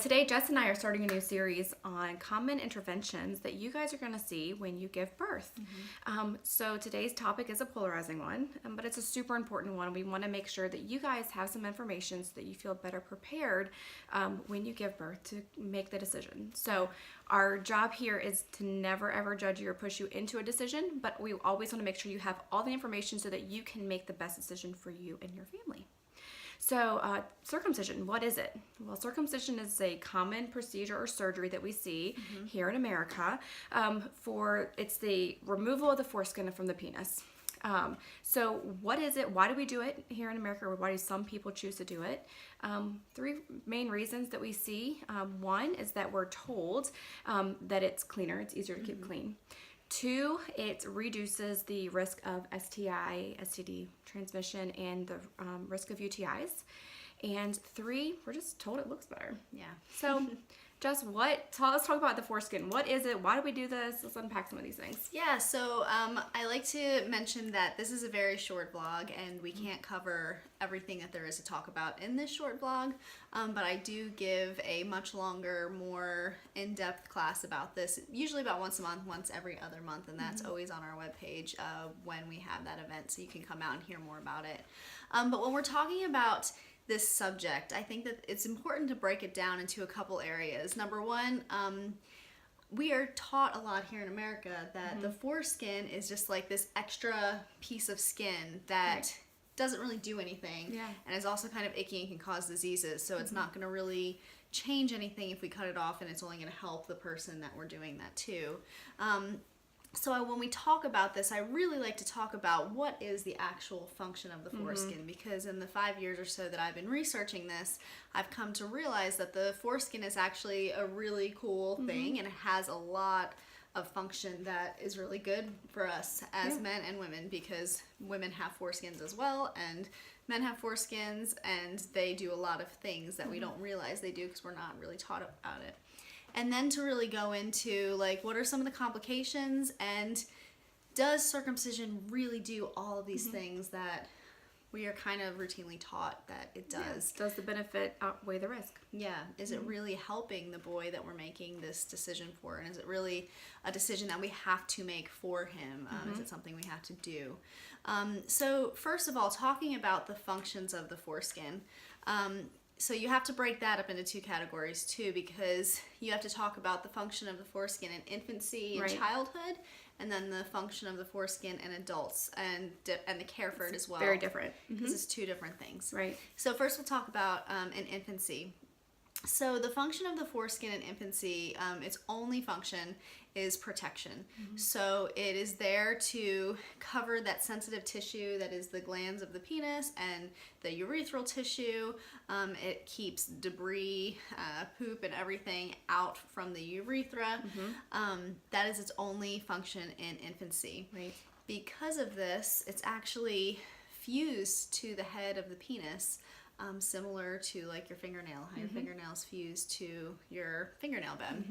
Today, Jess and I are starting a new series on common interventions that you guys are going to see when you give birth. So today's topic is a polarizing one, but it's a super important one. We want to make sure that you guys have some information so that you feel better prepared when you give birth to make the decision. So our job here is to never ever judge you or push you into a decision, but we always want to make sure you have all the information so that you can make the best decision for you and your family. So circumcision, what is it? Well, circumcision is a common procedure or surgery that we see here in America. It's the removal of the foreskin from the penis. So what is it? Why do we do it here in America, or why do some people choose to do it? Three main reasons that we see. One is that we're told that it's cleaner, it's easier to keep clean. Two, it reduces the risk of STI, STD transmission, and the risk of UTIs. And three, we're just told it looks better. Yeah. So, Jess, let's talk about the foreskin. What is it? Why do we do this? Let's unpack some of these things. Yeah, so I like to mention that this is a very short vlog, and we can't cover everything that there is to talk about in this short vlog, but I do give a much longer, more in-depth class about this, usually about once a month, once every other month, and that's always on our webpage when we have that event, so you can come out and hear more about it. But when we're talking about this subject, I think that it's important to break it down into a couple areas. Number one, we are taught a lot here in America that the foreskin is just like this extra piece of skin that doesn't really do anything, and is also kind of icky and can cause diseases, so it's not going to really change anything if we cut it off, and it's only going to help the person that we're doing that to. So when we talk about this, I really like to talk about what is the actual function of the foreskin, because in the 5 years or so that I've been researching this, I've come to realize that the foreskin is actually a really cool thing, and it has a lot of function that is really good for us as men and women, because women have foreskins as well, and men have foreskins, and they do a lot of things that we don't realize they do because we're not really taught about it. And then to really go into, like, what are some of the complications, and does circumcision really do all of these things that we are kind of routinely taught that it does? Does the benefit outweigh the risk? Yeah. Is it really helping the boy that we're making this decision for? And is it really a decision that we have to make for him? Is it something we have to do? So first of all, talking about the functions of the foreskin, so you have to break that up into two categories too, because you have to talk about the function of the foreskin in infancy and childhood, and then the function of the foreskin in adults and the care for it as well. Very different. Because it's two different things. Right. So first we'll talk about in infancy. So the function of the foreskin in infancy, its only function is protection. So it is there to cover that sensitive tissue that is the glands of the penis and the urethral tissue. It keeps debris, poop, and everything out from the urethra. That is its only function in infancy. Right. Because of this, it's actually fused to the head of the penis. Similar to like your fingernail, how your fingernails fuse to your fingernail bed.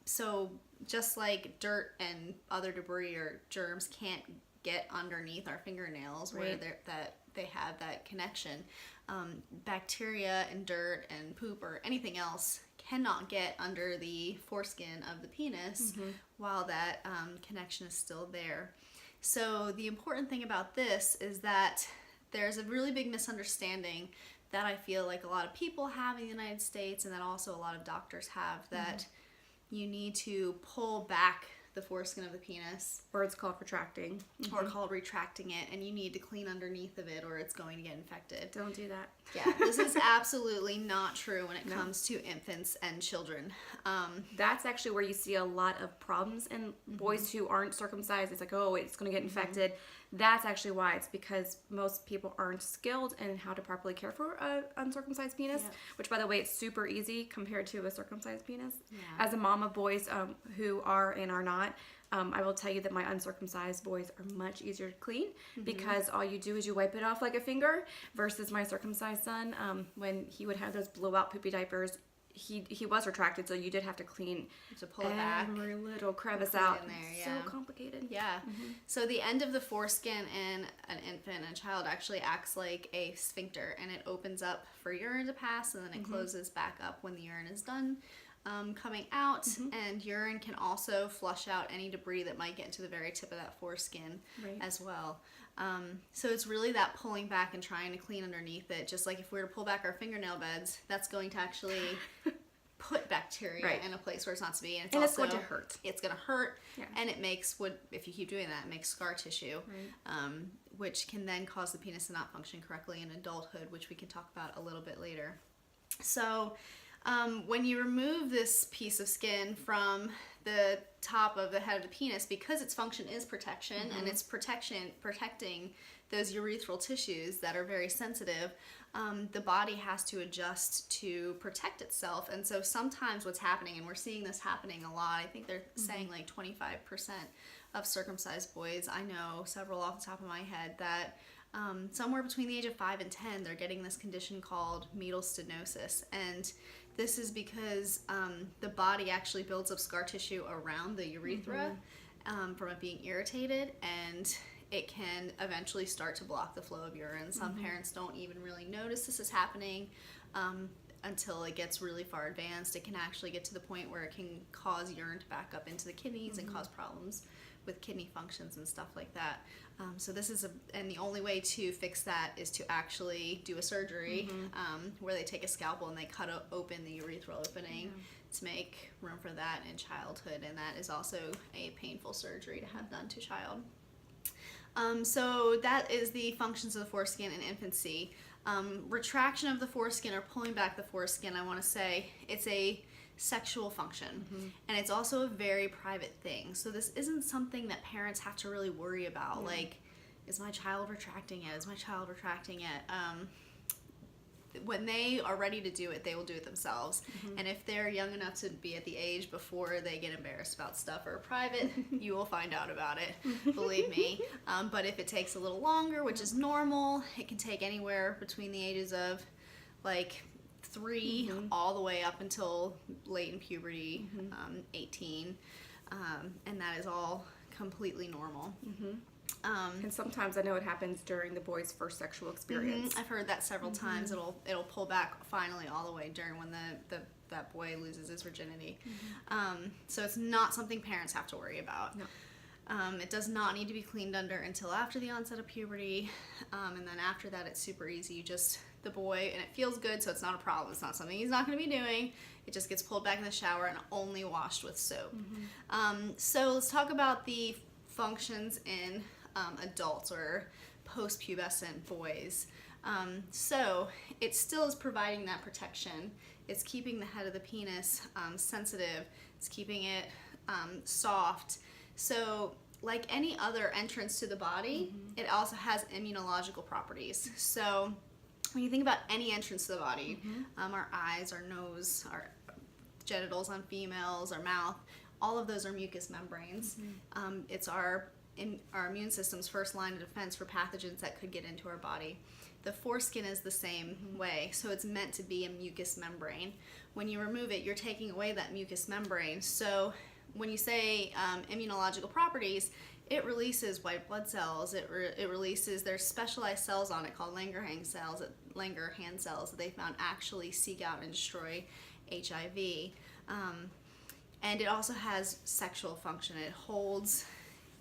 So just like dirt and other debris or germs can't get underneath our fingernails where they have that connection, bacteria and dirt and poop or anything else cannot get under the foreskin of the penis while that connection is still there. So the important thing about this is that there's a really big misunderstanding that I feel like a lot of people have in the United States, and that also a lot of doctors have, that you need to pull back the foreskin of the penis. Or it's called retracting. Or called retracting it, and you need to clean underneath of it or it's going to get infected. Don't do that. Yeah, this is absolutely not true when it comes to infants and children. That's actually where you see a lot of problems in boys who aren't circumcised. It's like, oh, it's going to get infected. That's actually why. It's because most people aren't skilled in how to properly care for an uncircumcised penis, which, by the way, it's super easy compared to a circumcised penis. As a mom of boys who are and are not, I will tell you that my uncircumcised boys are much easier to clean because all you do is you wipe it off like a finger, versus my circumcised son, when he would have those blowout poopy diapers, he was retracted, so you did have to clean To pull it back. every little crevice Put it out. in there, It's yeah. so complicated. Yeah. So the end of the foreskin in an infant and child actually acts like a sphincter, and it opens up for urine to pass, and then it closes back up when the urine is done coming out. And urine can also flush out any debris that might get into the very tip of that foreskin Right. as well. So it's really that pulling back and trying to clean underneath it. Just like if we were to pull back our fingernail beds, that's going to actually put bacteria Right. in a place where it's not to be, and And it's also going to hurt. It's going to hurt, Yeah. and it makes if you keep doing that, it makes scar tissue, Right. which can then cause the penis to not function correctly in adulthood, which we can talk about a little bit later. So when you remove this piece of skin from the top of the head of the penis, because its function is protection and it's protecting those urethral tissues that are very sensitive, the body has to adjust to protect itself. And so sometimes what's happening, and we're seeing this happening a lot, I think they're saying like 25% of circumcised boys, I know several off the top of my head, that somewhere between the age of 5 and 10, they're getting this condition called metal stenosis. And this is because the body actually builds up scar tissue around the urethra from it being irritated, and it can eventually start to block the flow of urine. Some parents don't even really notice this is happening until it gets really far advanced. It can actually get to the point where it can cause urine to back up into the kidneys and cause problems with kidney functions and stuff like that. So this is and the only way to fix that is to actually do a surgery where they take a scalpel and they cut open the urethral opening to make room for that in childhood, and that is also a painful surgery to have done to child. So that is the functions of the foreskin in infancy. Retraction of the foreskin or pulling back the foreskin, I want to say it's a sexual function, and it's also a very private thing. So this isn't something that parents have to really worry about. Like, is my child retracting it? Is my child retracting it? When they are ready to do it, they will do it themselves. And if they're young enough to be at the age before they get embarrassed about stuff or private, you will find out about it, believe me. But if it takes a little longer, which is normal, it can take anywhere between the ages of like 3 all the way up until late in puberty, 18. And that is all completely normal. And sometimes I know it happens during the boy's first sexual experience. I've heard that several times. It'll pull back finally all the way during when that boy loses his virginity. So it's not something parents have to worry about. No. It does not need to be cleaned under until after the onset of puberty, and then after that it's super easy. You just, the boy, and it feels good, so it's not a problem. It's not something he's not going to be doing. It just gets pulled back in the shower and only washed with soap. So let's talk about the functions in adults or post-pubescent boys. So it still is providing that protection. It's keeping the head of the penis sensitive. It's keeping it soft. So like any other entrance to the body, it also has immunological properties. So when you think about any entrance to the body, our eyes, our nose, our genitals on females, our mouth, all of those are mucous membranes. It's our immune system's first line of defense for pathogens that could get into our body. The foreskin is the same way, so it's meant to be a mucous membrane. When you remove it, you're taking away that mucous membrane. So when you say immunological properties, it releases white blood cells. It releases, there's specialized cells on it called Langerhans cells that they found actually seek out and destroy HIV. And it also has sexual function. It holds,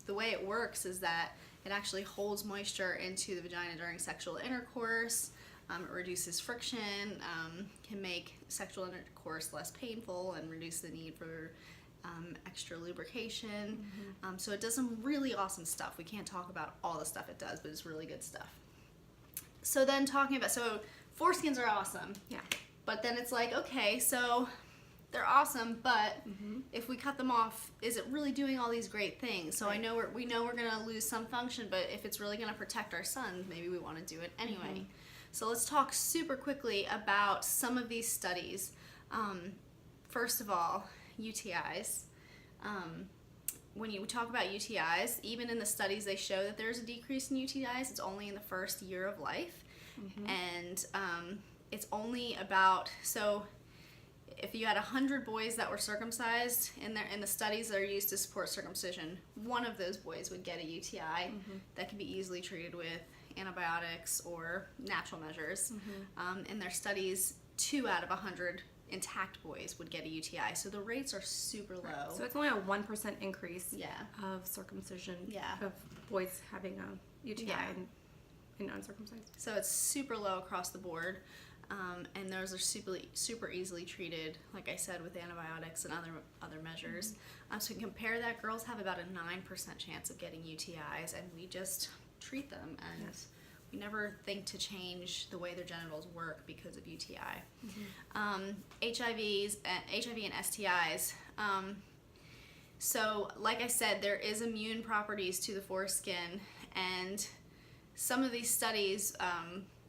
the way it works is that it actually holds moisture into the vagina during sexual intercourse. It reduces friction, can make sexual intercourse less painful, and reduce the need for extra lubrication. So it does some really awesome stuff. We can't talk about all the stuff it does, but it's really good stuff. So then talking about, so foreskins are awesome. Yeah. But then it's like, okay, so they're awesome, but if we cut them off, is it really doing all these great things? So I know we know we're gonna lose some function, but if it's really gonna protect our son, maybe we want to do it anyway. So let's talk super quickly about some of these studies. First of all, UTIs. When you talk about UTIs, even in the studies they show that there's a decrease in UTIs. It's only in the first year of life, and it's only about, so if you had 100 boys that were circumcised in the studies that are used to support circumcision, one of those boys would get a UTI that can be easily treated with antibiotics or natural measures. In their studies, 2 out of 100 intact boys would get a UTI. So the rates are super low. So it's only a 1% increase Yeah. of circumcision Yeah. of boys having a UTI Yeah. and uncircumcised. So it's super low across the board. And those are super easily treated, like I said, with antibiotics and other measures. So compare that, girls have about a 9% chance of getting UTIs, and we just treat them, and we never think to change the way their genitals work because of UTI. HIV and STIs. So like I said, there is immune properties to the foreskin, and some of these studies,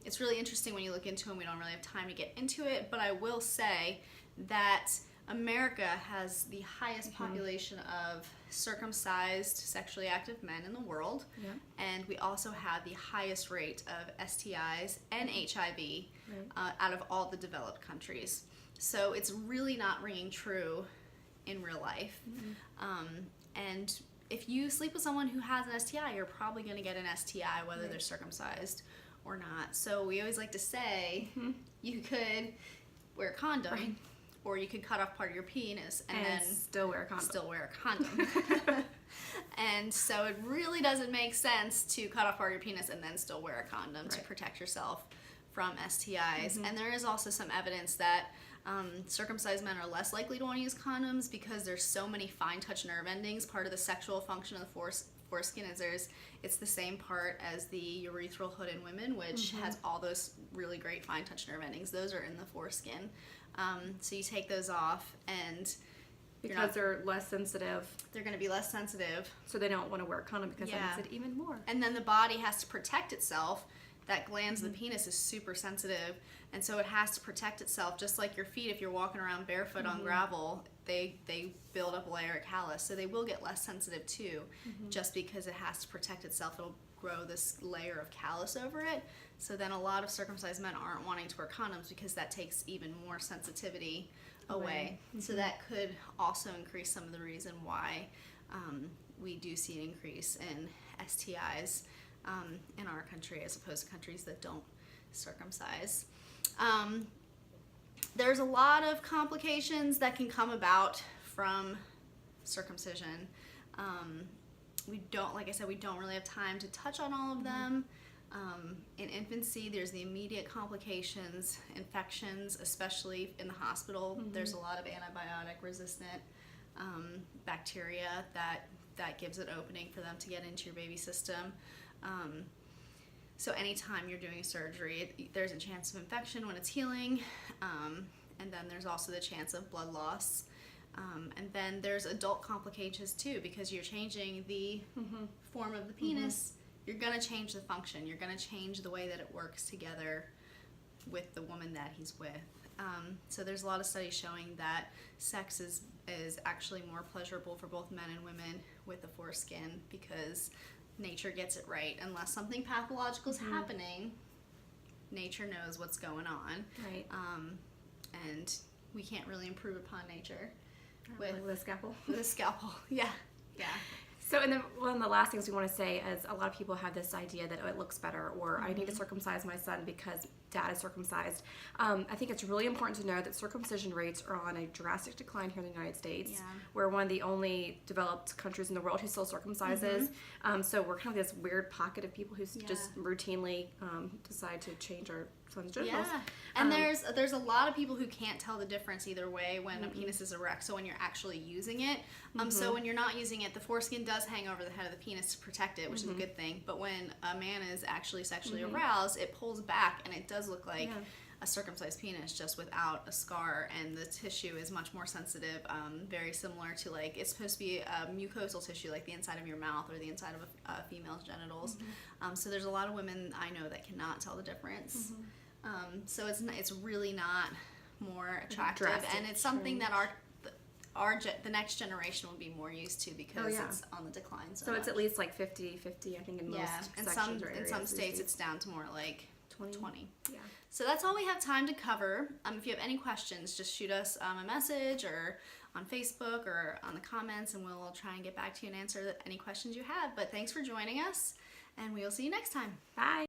it's really interesting when you look into them. We don't really have time to get into it, but I will say that America has the highest population of circumcised sexually active men in the world, and we also have the highest rate of STIs and HIV out of all the developed countries. So it's really not ringing true in real life. And if you sleep with someone who has an STI, you're probably going to get an STI whether they're circumcised or not. So we always like to say you could wear a condom, or you could cut off part of your penis and then still wear a condom. And so it really doesn't make sense to cut off part of your penis and then still wear a condom to protect yourself from STIs. And there is also some evidence that circumcised men are less likely to want to use condoms because there's so many fine touch nerve endings. Part of the sexual function of the foreskin is it's the same part as the urethral hood in women, which has all those really great fine touch nerve endings. Those are in the foreskin. So you take those off, and because they're less sensitive, they're going to be less sensitive. So they don't want to wear a condom because that makes it even more. And then the body has to protect itself. That glands of the penis is super sensitive, and so it has to protect itself. Just like your feet, if you're walking around barefoot on gravel, they build up a layer of callus, so they will get less sensitive too. Just because it has to protect itself, it'll grow this layer of callus over it. So then a lot of circumcised men aren't wanting to wear condoms because that takes even more sensitivity away. So that could also increase some of the reason why we do see an increase in STIs in our country as opposed to countries that don't circumcise. There's a lot of complications that can come about from circumcision. Like I said, we don't really have time to touch on all of them. In infancy, there's the immediate complications, infections, especially in the hospital. There's a lot of antibiotic-resistant bacteria that gives an opening for them to get into your baby system. So anytime you're doing surgery, there's a chance of infection when it's healing, and then there's also the chance of blood loss. And then there's adult complications too, because you're changing the form of the penis. You're going to change the function. You're going to change the way that it works together with the woman that he's with. So there's a lot of studies showing that sex is actually more pleasurable for both men and women with the foreskin because nature gets it right. Unless something pathological is happening, nature knows what's going on. Right. And we can't really improve upon nature With a scalpel. With a scalpel, yeah. So, and then one of the last things we want to say is a lot of people have this idea that it looks better, or I need to circumcise my son because dad is circumcised. I think it's really important to know that circumcision rates are on a drastic decline here in the United States. We're one of the only developed countries in the world who still circumcises. So we're kind of this weird pocket of people who just routinely decide to change our son's genitals. And there's a lot of people who can't tell the difference either way when a penis is erect. So when you're actually using it, so when you're not using it, the foreskin does hang over the head of the penis to protect it, which is a good thing. But when a man is actually sexually aroused, it pulls back and it does look like a circumcised penis just without a scar, and the tissue is much more sensitive, very similar to, like, it's supposed to be a mucosal tissue like the inside of your mouth or the inside of a female's genitals. So there's a lot of women I know that cannot tell the difference. So it's really not more attractive, and it's something that the next generation will be more used to because it's on the decline. So it's at least like 50-50, I think, in most sections or areas. In some states it's down to more like 20. Yeah. So that's all we have time to cover. If you have any questions, just shoot us a message or on Facebook or on the comments, and we'll try and get back to you and answer any questions you have. But thanks for joining us, and we will see you next time. Bye.